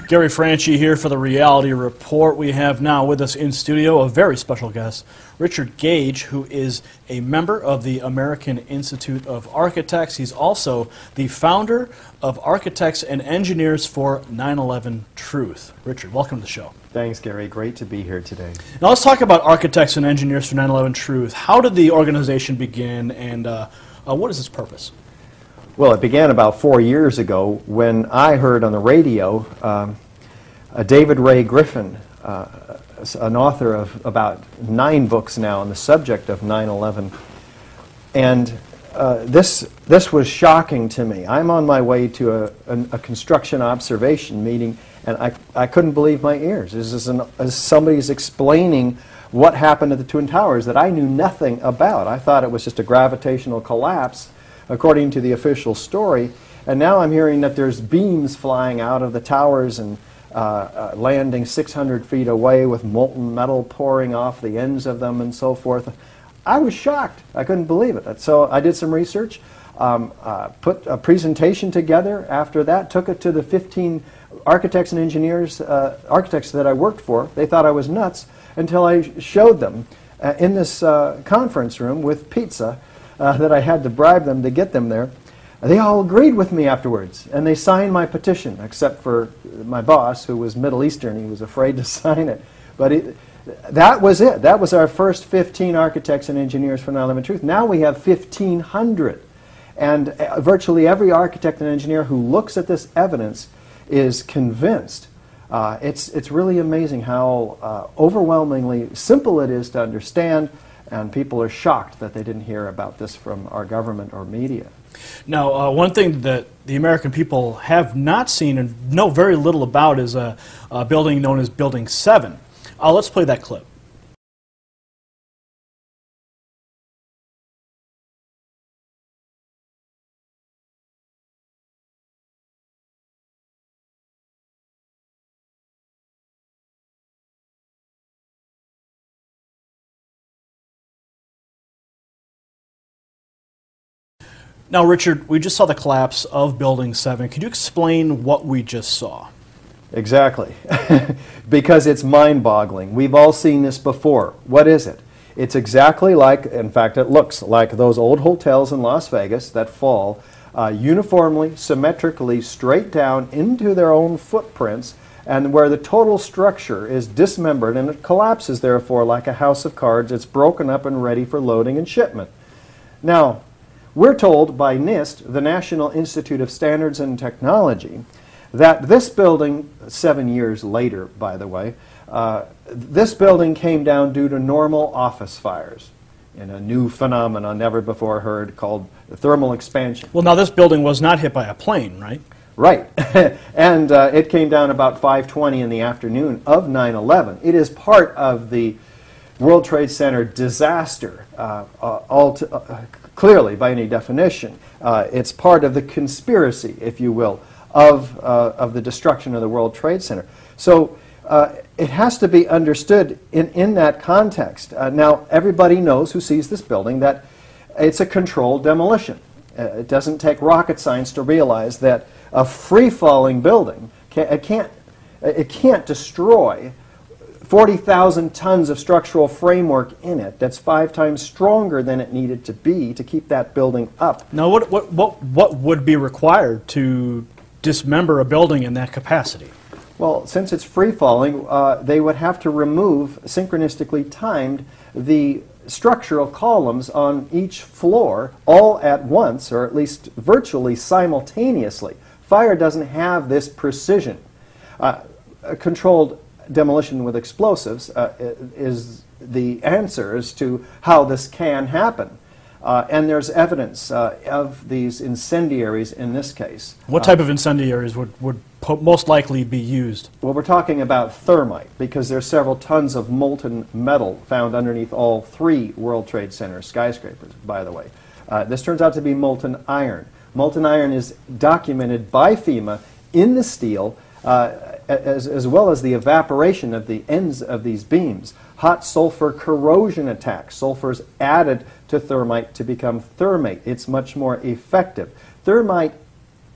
Gary Franchi here for the Reality Report. We have now with us in studio a very special guest, Richard Gage, who is a member of the American Institute of Architects. He's also the founder of Architects and Engineers for 911Truth. Richard, welcome to the show. Thanks, Gary. Great to be here today. Now let's talk about Architects and Engineers for 911Truth. How did the organization begin, and what is its purpose? Well, it began about 4 years ago when I heard on the radio David Ray Griffin, an author of about 9 books now on the subject of 9/11, and this was shocking to me. I'm on my way to a construction observation meeting, and I couldn't believe my ears. This is as somebody's explaining what happened at the Twin Towers that I knew nothing about. I thought it was just a gravitational collapse, according to the official story, and now I'm hearing that there's beams flying out of the towers and landing 600 feet away with molten metal pouring off the ends of them and so forth. I was shocked. I couldn't believe it. So I did some research, put a presentation together. After that, took it to the 15 architects and engineers, architects that I worked for. They thought I was nuts until I showed them in this conference room with pizza that I had to bribe them to get them there. They all agreed with me afterwards, and they signed my petition, except for my boss, who was Middle Eastern. He was afraid to sign it. But that was it. That was our first 15 architects and engineers for 9/11Truth. Now we have 1,500. And virtually every architect and engineer who looks at this evidence is convinced. It's really amazing how overwhelmingly simple it is to understand, and people are shocked that they didn't hear about this from our government or media. Now, one thing that the American people have not seen and know very little about is a building known as Building 7. Let's play that clip. Now, Richard, we just saw the collapse of Building 7. Could you explain what we just saw? Exactly. Because it's mind-boggling. We've all seen this before. What is it? It's exactly like, in fact, it looks like those old hotels in Las Vegas that fall uniformly, symmetrically, straight down into their own footprints, and where the total structure is dismembered, and it collapses, therefore, like a house of cards. It's broken up and ready for loading and shipment. Now, we're told by NIST, the National Institute of Standards and Technology, that this building, 7 years later, by the way, this building came down due to normal office fires in a new phenomenon never before heard called thermal expansion. Well, now this building was not hit by a plane, right? Right. And it came down about 5:20 in the afternoon of 9/11. It is part of the World Trade Center disaster, clearly, by any definition. It's part of the conspiracy, if you will, of the destruction of the World Trade Center. So it has to be understood in that context. Now, everybody knows who sees this building that it's a controlled demolition. It doesn't take rocket science to realize that a free-falling building, it can't destroy 40,000 tons of structural framework in it. That's 5 times stronger than it needed to be to keep that building up. Now, what would be required to dismember a building in that capacity? Well, since it's free-falling, they would have to remove, synchronistically timed, the structural columns on each floor all at once, or at least virtually simultaneously. Fire doesn't have this precision. A controlled demolition with explosives is the answer as to how this can happen. And there's evidence of these incendiaries in this case. What type of incendiaries would most likely be used? Well, we're talking about thermite, because there's several tons of molten metal found underneath all 3 World Trade Center skyscrapers, by the way. This turns out to be molten iron. Molten iron is documented by FEMA in the steel. as well as the evaporation of the ends of these beams. Hot sulfur corrosion attacks. Sulfur is added to thermite to become thermate. It's much more effective. Thermite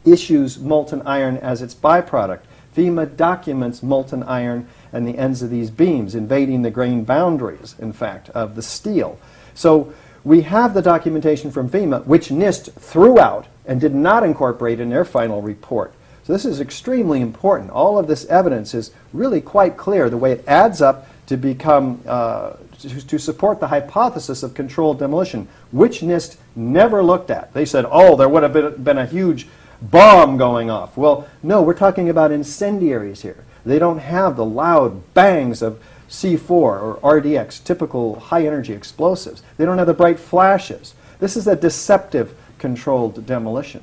issues molten iron as its byproduct. FEMA documents molten iron and the ends of these beams, invading the grain boundaries, in fact, of the steel. So we have the documentation from FEMA, which NIST threw out and did not incorporate in their final report. So this is extremely important. All of this evidence is really quite clear, the way it adds up to become, to support the hypothesis of controlled demolition, which NIST never looked at. They said, oh, there would have been a huge bomb going off. Well, no, we're talking about incendiaries here. They don't have the loud bangs of C4 or RDX, typical high-energy explosives. They don't have the bright flashes. This is a deceptive controlled demolition.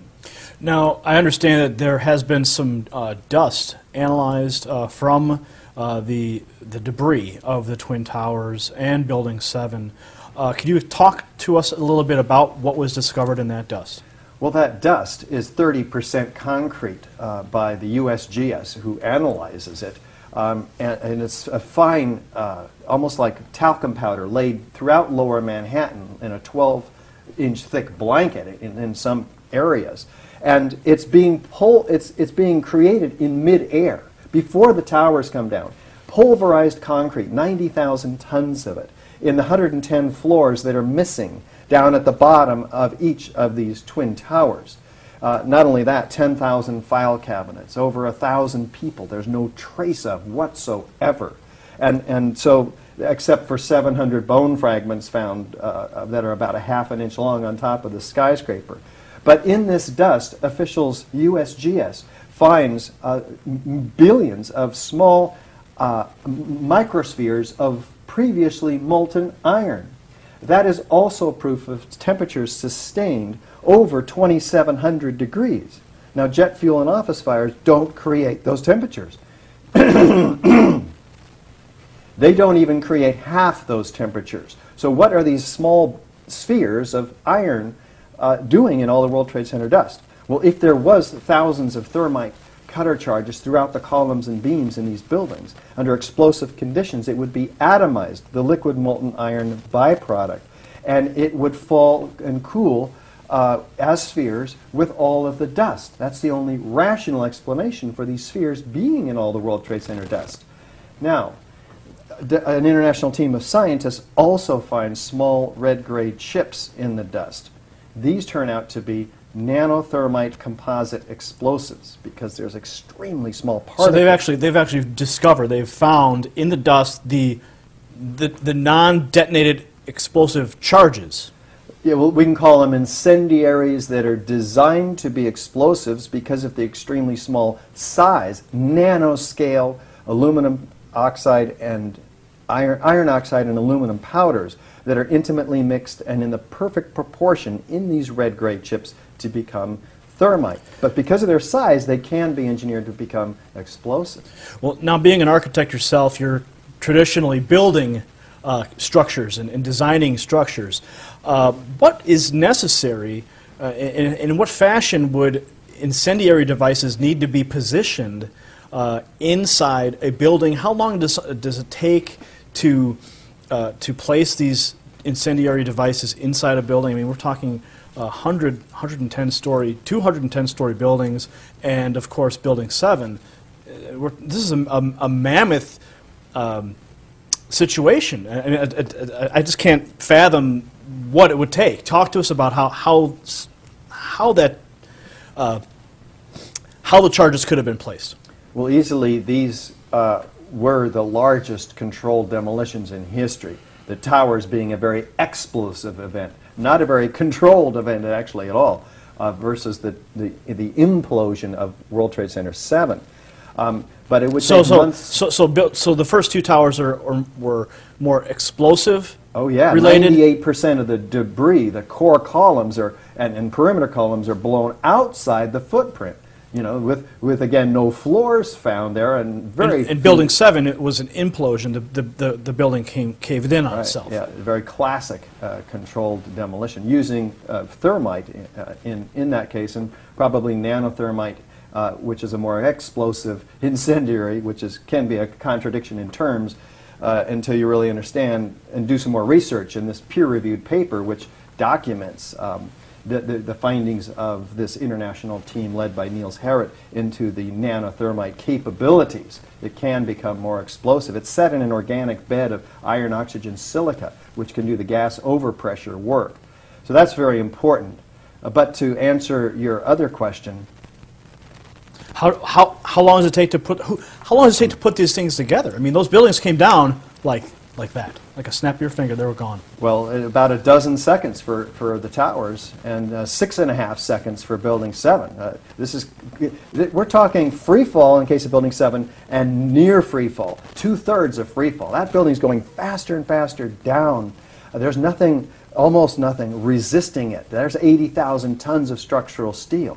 Now, I understand that there has been some dust analyzed from the debris of the Twin Towers and Building 7. Could you talk to us a little bit about what was discovered in that dust? Well, that dust is 30% concrete by the USGS, who analyzes it. And it's a fine, almost like talcum powder, laid throughout lower Manhattan in a 12-inch thick blanket in some areas. And it's being created in midair before the towers come down. Pulverized concrete, 90,000 tons of it, in the 110 floors that are missing down at the bottom of each of these twin towers. Not only that, 10,000 file cabinets, over 1,000 people there's no trace of whatsoever. And so, except for 700 bone fragments found that are about a ½ an inch long on top of the skyscraper. But in this dust, officials, USGS, finds billions of small microspheres of previously molten iron. That is also proof of temperatures sustained over 2,700 degrees. Now, jet fuel and office fires don't create those temperatures. They don't even create half those temperatures. So what are these small spheres of iron doing in all the World Trade Center dust? Well, if there was thousands of thermite cutter charges throughout the columns and beams in these buildings, under explosive conditions, it would be atomized, the liquid molten iron byproduct, and it would fall and cool as spheres with all of the dust. That's the only rational explanation for these spheres being in all the World Trade Center dust. Now, an international team of scientists also finds small red-gray chips in the dust. These turn out to be nanothermite composite explosives because there's extremely small particles. So they've actually discovered, they've found in the dust the non-detonated explosive charges. Yeah, well, we can call them incendiaries that are designed to be explosives because of the extremely small size, nanoscale aluminum oxide and iron oxide and aluminum powders that are intimately mixed and in the perfect proportion in these red-gray chips to become thermite. But because of their size, they can be engineered to become explosive. Well, now being an architect yourself, you're traditionally building structures and designing structures. What is necessary, in what fashion would incendiary devices need to be positioned inside a building? How long does it take to place these incendiary devices inside a building? I mean, we're talking 110-story, 210-story buildings, and of course, Building 7. This is a mammoth situation. I just can't fathom what it would take. Talk to us about how the charges could have been placed. Well, easily these were the largest controlled demolitions in history. The towers being a very explosive event, not a very controlled event actually at all, versus the implosion of World Trade Center 7. But it would take months. So the first two towers were more explosive. Oh yeah, related. 98% of the debris, the core columns and perimeter columns are blown outside the footprint. You know, with again no floors found there, and very. In Building 7, it was an implosion. The building caved in on itself. Yeah, very classic controlled demolition using thermite in that case, and probably nanothermite which is a more explosive incendiary, which can be a contradiction in terms until you really understand and do some more research in this peer-reviewed paper, which documents the findings of this international team led by Niels Harrit into the nanothermite capabilities. It can become more explosive. It's set in an organic bed of iron, oxygen, silica, which can do the gas overpressure work. So that's very important. But to answer your other question, how long does it take to put these things together? I mean, those buildings came down like that, like a snap of your finger. They were gone. Well, about a dozen seconds for the towers, and 6.5 seconds for Building 7. We're talking free fall in case of Building 7 and near free fall, 2/3 of free fall. That building's going faster and faster down. There's nothing, almost nothing, resisting it. There's 80,000 tons of structural steel.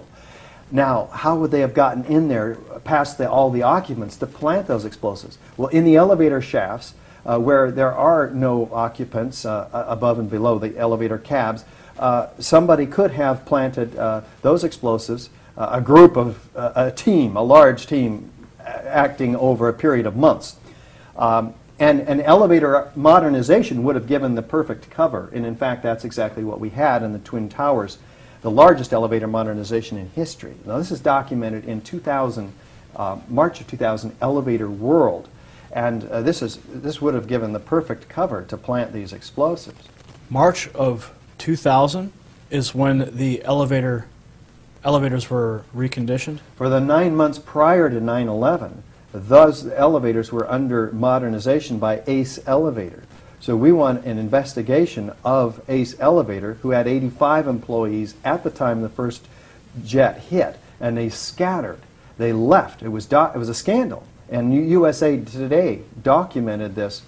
Now, how would they have gotten in there past all the occupants to plant those explosives? Well, in the elevator shafts, where there are no occupants above and below the elevator cabs, somebody could have planted those explosives, a large team acting over a period of months. And an elevator modernization would have given the perfect cover, and in fact that's exactly what we had in the Twin Towers, the largest elevator modernization in history. Now this is documented in 2000, March of 2000, Elevator World. And this would have given the perfect cover to plant these explosives. March of 2000 is when the elevators were reconditioned? For the 9 months prior to 9/11, those elevators were under modernization by ACE Elevator. So we want an investigation of ACE Elevator, who had 85 employees at the time the first jet hit, and they scattered. They left. It was a scandal. And USA Today documented this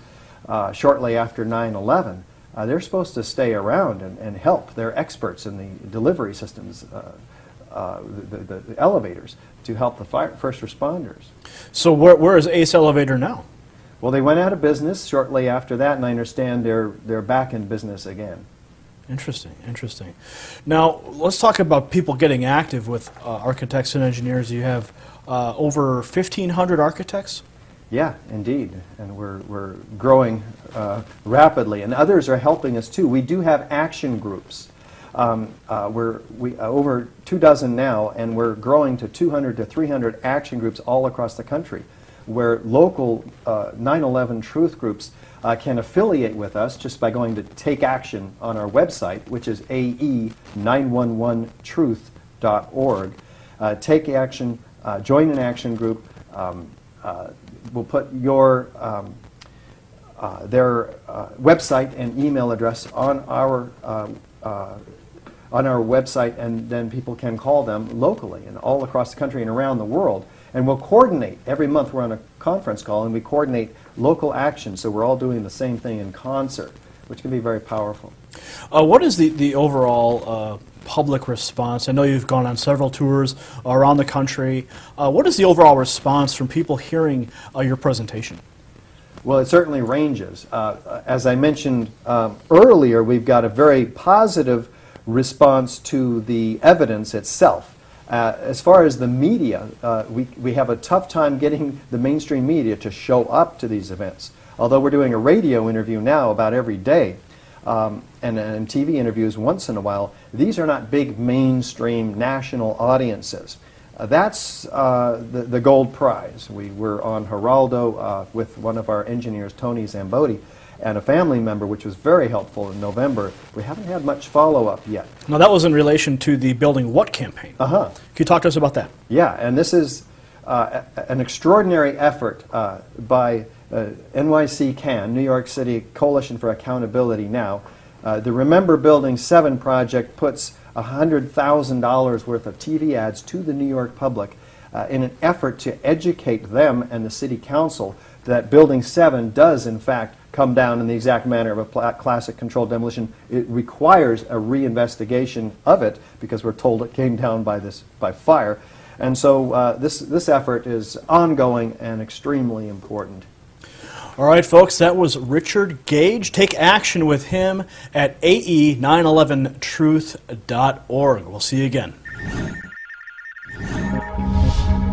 shortly after 9/11. They're supposed to stay around and help. They're experts in the delivery systems, the elevators, to help the first responders. So where is ACE Elevator now? Well, they went out of business shortly after that, and I understand they're back in business again. Interesting, interesting. Now, let's talk about people getting active with architects and engineers. You have over 1,500 architects? Yeah, indeed. And we're growing rapidly, and others are helping us too. We do have action groups. We're over 24 now, and we're growing to 200 to 300 action groups all across the country, where local 911Truth groups can affiliate with us just by going to Take Action on our website, which is AE911Truth.org. Take Action, join an action group. We'll put their website and email address on our website, and then people can call them locally and all across the country and around the world. And we'll coordinate. Every month we're on a conference call, and we coordinate local action, so we're all doing the same thing in concert, which can be very powerful. What is the overall public response? I know you've gone on several tours around the country. What is the overall response from people hearing your presentation? Well, it certainly ranges. As I mentioned earlier, we've got a very positive response to the evidence itself. As far as the media, we have a tough time getting the mainstream media to show up to these events. Although we're doing a radio interview now about every day, and TV interviews once in a while, these are not big mainstream national audiences. That's the gold prize. We were on Geraldo with one of our engineers, Tony Zamboti, and a family member, which was very helpful in November. We haven't had much follow-up yet. Now, that was in relation to the Building What campaign. Uh-huh. Can you talk to us about that? Yeah, and this is an extraordinary effort by NYC CAN, New York City Coalition for Accountability Now. The Remember Building 7 project puts $100,000 worth of TV ads to the New York public in an effort to educate them and the City Council that Building 7 does, in fact, come down in the exact manner of a classic controlled demolition. It requires a reinvestigation of it because we're told it came down by fire. And so this effort is ongoing and extremely important. All right, folks, that was Richard Gage. Take action with him at AE911Truth.org. We'll see you again. you.